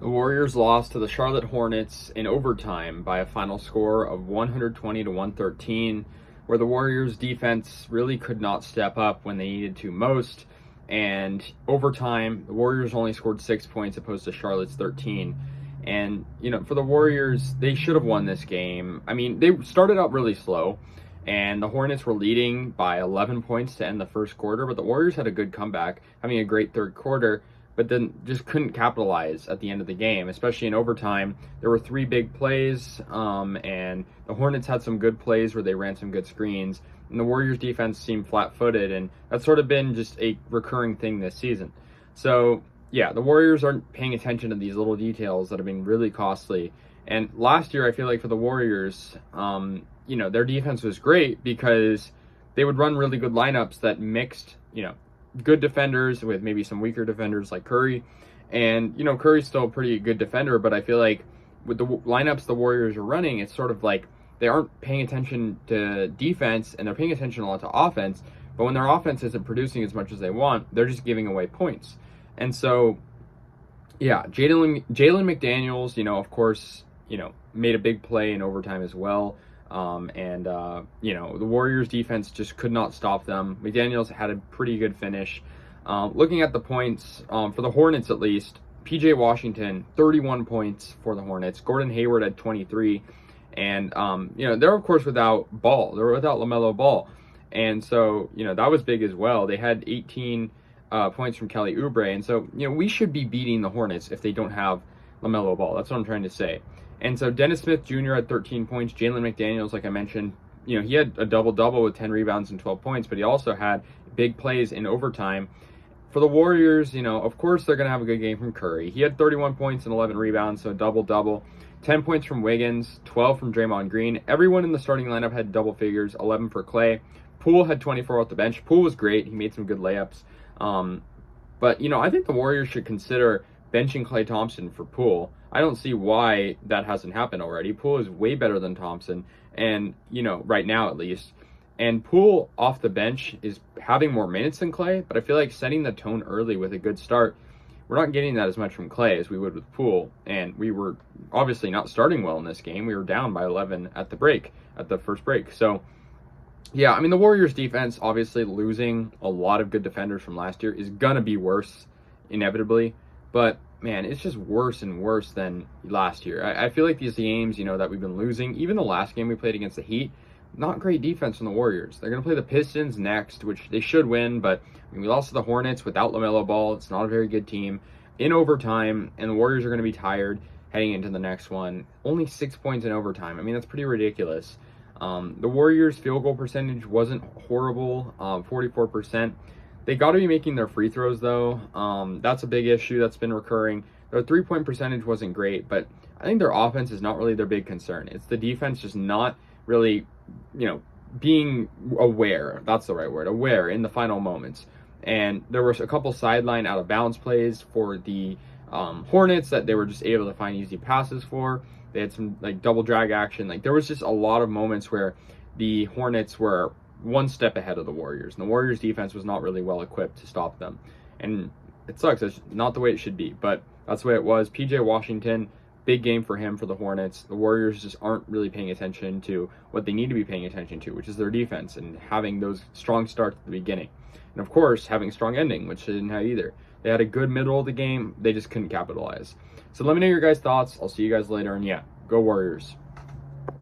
The Warriors lost to the Charlotte Hornets in overtime by a final score of 120 to 113, where the Warriors defense really could not step up when they needed to most. And overtime, the Warriors only scored 6 points opposed to Charlotte's 13. And, for the Warriors, they should have won this game. I mean, they started out really slow, and the Hornets were leading by 11 points to end the first quarter, but the Warriors had a good comeback, having a great third quarter, but then just couldn't capitalize at the end of the game, especially in overtime. There were 3 big plays, and the Hornets had some good plays where they ran some good screens, and the Warriors defense seemed flat-footed, and that's sort of been just a recurring thing this season. So, yeah, the Warriors aren't paying attention to these little details that have been really costly. And last year, I feel like for the Warriors, their defense was great because they would run really good lineups that mixed, good defenders with maybe some weaker defenders like Curry. And, Curry's still a pretty good defender, but I feel like with the lineups the Warriors are running, it's sort of like they aren't paying attention to defense and they're paying attention a lot to offense. But when their offense isn't producing as much as they want, they're just giving away points. And so, yeah, Jalen McDaniels, of course, made a big play in overtime as well. The Warriors defense just could not stop them. McDaniels had a pretty good finish. Looking at the points, for the Hornets at least, PJ Washington, 31 points for the Hornets. Gordon Hayward had 23. And, they're, of course, without Ball. They're without LaMelo Ball. And so, that was big as well. They had 18 points from Kelly Oubre. And so, we should be beating the Hornets if they don't have LaMelo Ball. That's what I'm trying to say. And so Dennis Smith Jr. had 13 points. Jalen McDaniels, like I mentioned, he had a double-double with 10 rebounds and 12 points, but he also had big plays in overtime. For the Warriors, of course they're going to have a good game from Curry. He had 31 points and 11 rebounds, so double-double. 10 points from Wiggins, 12 from Draymond Green. Everyone in the starting lineup had double figures, 11 for Clay. Poole had 24 off the bench. Poole was great. He made some good layups. But I think the Warriors should consider benching Klay Thompson for Poole. I don't see why that hasn't happened already. Poole is way better than Thompson, and, right now at least. And Poole off the bench is having more minutes than Klay, but I feel like setting the tone early with a good start, we're not getting that as much from Klay as we would with Poole. And we were obviously not starting well in this game. We were down by 11 at the first break. So, yeah, I mean, the Warriors defense, obviously losing a lot of good defenders from last year, is going to be worse, inevitably. But, man, it's just worse and worse than last year. I feel like these games, that we've been losing, even the last game we played against the Heat, not great defense from the Warriors. They're going to play the Pistons next, which they should win, but we lost to the Hornets without LaMelo Ball. It's not a very good team. In overtime, and the Warriors are going to be tired heading into the next one. Only 6 points in overtime. I mean, that's pretty ridiculous. The Warriors' field goal percentage wasn't horrible, 44%. They got to be making their free throws, though. That's a big issue that's been recurring. Their three-point percentage wasn't great, but I think their offense is not really their big concern. It's the defense just not really, being aware. That's the right word, aware in the final moments. And there was a couple sideline out-of-bounds plays for the Hornets that they were just able to find easy passes for. They had some double drag action. There was just a lot of moments where the Hornets were one step ahead of the Warriors, and the Warriors defense was not really well equipped to stop them. And it sucks. It's not the way it should be, but that's the way it was. PJ Washington, big game for him for the Hornets. The Warriors just aren't really paying attention to what they need to be paying attention to, which is their defense and having those strong starts at the beginning. And of course, having a strong ending, which they didn't have either. They had a good middle of the game. They just couldn't capitalize. So let me know your guys' thoughts. I'll see you guys later. And yeah, go Warriors.